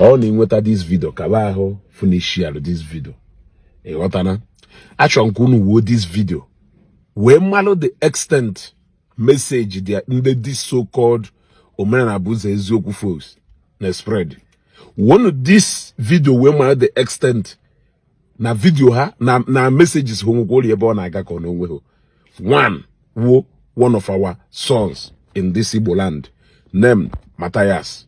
How ni nweta this video kaba ahụ finish this video. Ịghọtana? Achọ nkunu wo this video. We malo the extent message there in this so-called Omenala Abuza Eziokwu folks na spread. One of this video we malo the extent na video ha na messages homogoli ebe na aga kono onwe ho. One of our sons in this Igbo land named Matthias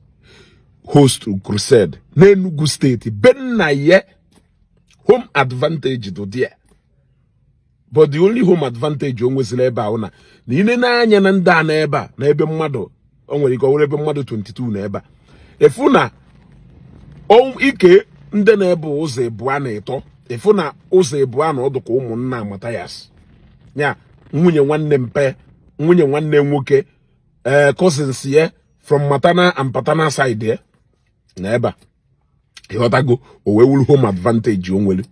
host crusade na Enugu State ben na ye home advantage do there. But the only home advantage onwezile ebe a na ine na anya na nda na ebe a na ebe mmadu onwere ike ebe mmadu 22 na ebe efu na ike ndị na ebe ụzọ ebua na ito efu na ụzọ ebua na ọdụ ka ụmụnna Matthias nya nwunye nwanne mpe nwunye nwanne nwoke cousins ye from maternal and paternal side na ebe ịghọtago o wee wuru home advantage onwere.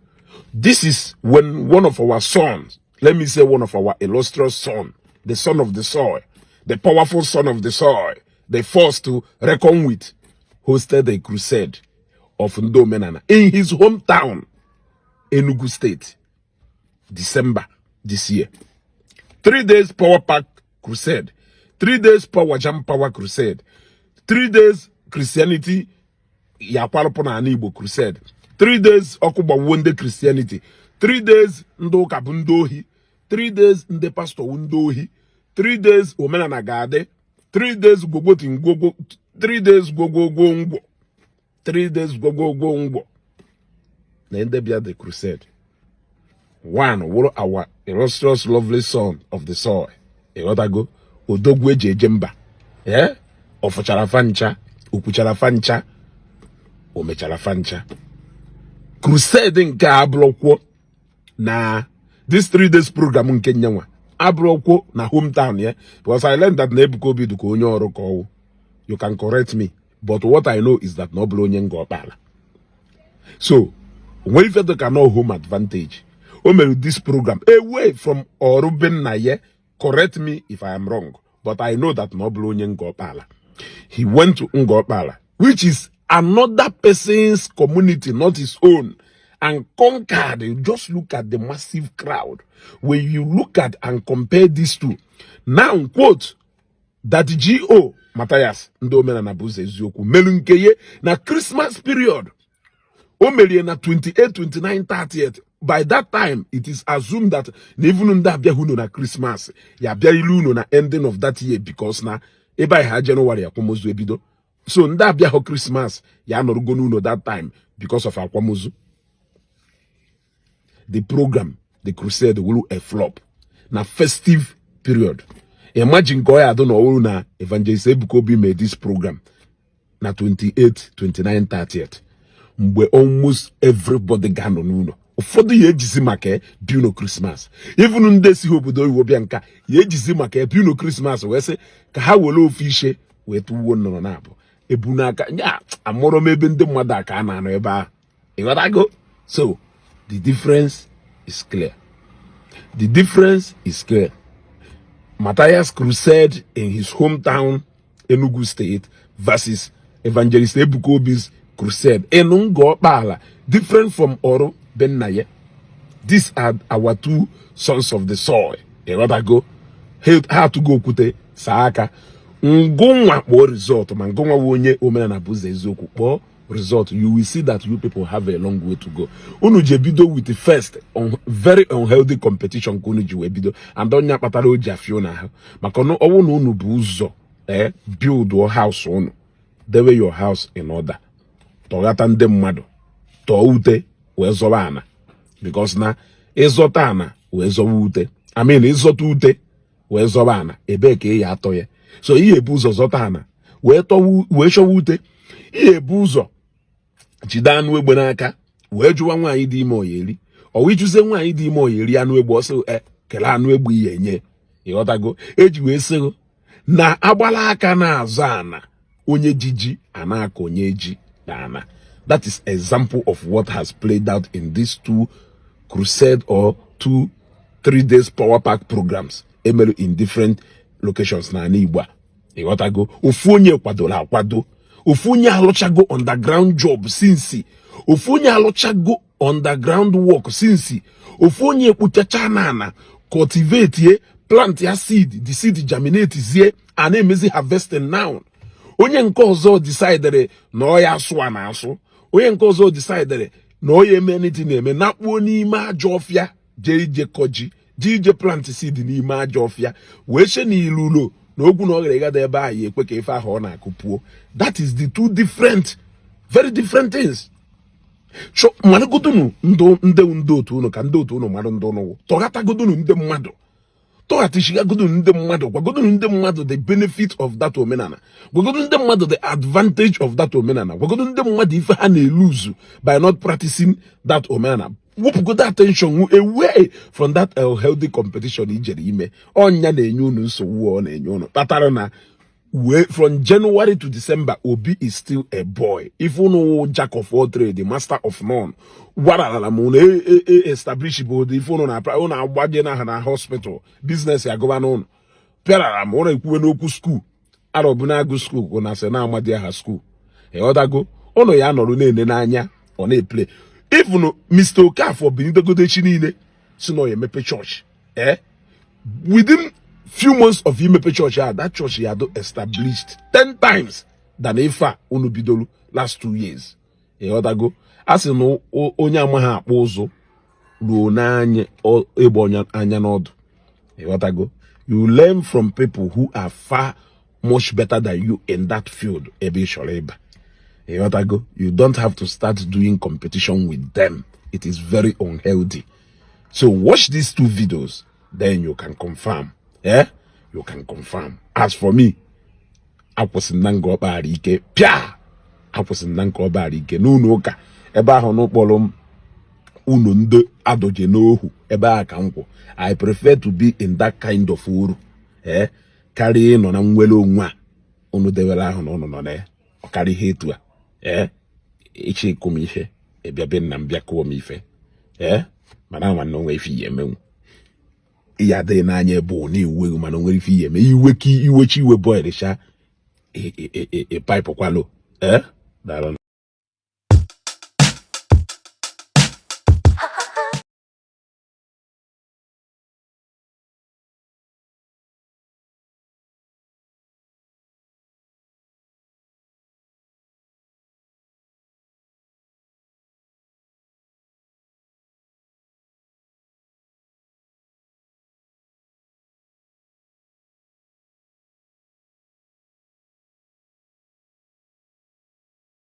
This is when one of our sons, let me say one of our illustrious sons, the son of the soil, the powerful son of the soil, the first to reckon with, hosted a crusade of Ndo Omenala in his hometown, Enugu State, December this year. 3 days power pack crusade, 3 days power jam power crusade, 3 days Christianity, Yakwalopona Igbo crusade. 3 days Okuba Wonde Christianity. 3 days Ndo Kabundohi. 3 days Nde Pastor Undohi. 3 days Omenala Gade. 3 days Gogo Tingogo. 3 days Gogo Gongo. 3 days Gogo Gongo. Then they be at the crusade. One, our illustrious, lovely son of the soil. Egotago. Odogwe Jemba. Yeah? Ofuchara fancha. Ukuchara fancha. Omechara fancha. Crusade nke ablokwo na this 3 days program nke nyanwa ablokwo na hometown yeah, because I learned that na Ebuka Obi du ko onye oru ko. You can correct me, but what I know is that no blo onye nga opala. So when you can know home advantage o mere this program away from Oruben na ye, correct me if I am wrong, but I know that no blo onye nga opala. He went to Ngopala, which is another person's community, not his own, and conquered. You just look at the massive crowd. When you look at and compare these two, now quote that G.O. Matthias Ndo Omenala Abuza Eziokwu melunkeye na Christmas period. O melie na 28, 29, 30th. By that time, it is assumed that even nda abia huno na Christmas, ya abia ilu na ending of that year, because na eba ha January akwamozu ebido. So nda abia ho Christmas ya norugo nuno that time because of akwamozu. The program, the crusade will a flop. Na festive period. Imagine go I don't know na Evangelist Ebuka Obi made this program na 28, 29, 30th. Mgbe almost everybody gano nuno. Ụfọdụ ya ejizi maka biuno Christmas. Even ndị si obodo iwo bịa nka ya ejizi maka biuno Christmas wee sị ka ha were ofu ishe wee tuwo nnọrọ na abụ. Ebunaka nya amụrụ m ebe ndị mmadụ aka a na-anọ ebe a. Ịghọtago? So the difference is clear. The difference is clear. Matthias crusade in his hometown Enugu State versus Evangelist Ebuka Obi's crusade in Ngopala, different from Oro Bennaye. These are our two sons of the soil. Ịghọtago? How to go kute saaka. Ngonwa po result, mangonwa wonye Omenala Abuza Eziokwu po result. You will see that you people have a long way to go. Unu jebido with the first very unhealthy competition kunu jiwebido and don't nyapatara oji afiona ha. Makono owo no unu bu uzo build your house unu. Dewe your house in order. Togata nde mmadu. To ute we zoba ana. Because na ezota ana we zoba ute. I mean ezota ute we zoba ana. Ebe ke ya atoye. So iye buzo zotana we show ute iye buzo jidanu egbe n'aka we juwa nwaanyị dị ime oyeri o wi juze nwaanyị dị ime oyeri anu egbe oso kele anu egbe ihe nye ịghọtago eji we sego na agbala aka na azọ ana onye jiji anaka onye ji na. That is example of what has played out in these two crusade or 2-3 days power pack programs emelu in different locations na Igbo. Ịghọtago ofu onye kwadola akwado ofunye alochago underground job since ofunye alochago underground work since ofunye ekpuchacha na cultivate plant ya seed, the seed germinate zie and emezi harvesting now. Onye nke ọzọ decided na ọ ya asụ na asụ. Onye nke ọzọ decided na ọ ya eme anything eme na kpuo n'ime aja ọfịa je koji je plant seed n'ime aja ọfịa wee she n'ilulo na ogwu na ọ gere gada ebe ahụ ekwe ka ife ahụ ọ na-akụpuo. That is the two different, very different things. So mmadụ godunu ndị otu unu ka ndị otu unu mmadụ ndị unu tọghata godunu ndị mmadụ tọghatishiga godunu ndị mmadụ gwagodunu ndị mmadụ the benefit of that omenala, gwagodunu ndị mmadụ the advantage of that omenala, gwagodunu ndị mmadụ ife ha na-eluzu by not practicing that omenala. Wụpụgo that attention away from that healthy competition ijere ime. Ọnya na-enye unu nsogbu ọ na-enye unu kpatara na from January to December, Obi is still a boy. If you know jack of all trade, the master of none, what are the establish if you know na hospital business ya govern on. Pera mona ikuwe school. Arabuna go school ona se na amadi ha school. E other go ono ya noru na-ene n'anya ọ na-play. If no Mr. Okafor binido godechi niile si no ye mepe church. Within few months of Imepe church, that church he had established 10 times than Ifa Unubidolu last 2 years. A other go, as you know, Onyamaha Ozo, Lunanye or Ebonya Anyanod. A other go, you learn from people who are far much better than you in that field. Ebe Sholeba. A other go, you don't have to start doing competition with them. It is very unhealthy. So watch these 2 videos, then you can confirm. You can confirm. As for me, I was in Nango Barike, Pia. I was in Nango Barike, no noka, Eba hono polum, ununde adoje no hu, Eba kanko. I prefer to be in that kind of uru. Carry in on amwelo nwa, unu devela hono no ne, o carry hetua. Ichi kumife, ebia ben nambia kuomife. Mana no we fi yemeu. Ya de na anya ebe oni uwe mana nwere ife ihe me iwe ki iwe chi iwe boy de sha e pipe kwalo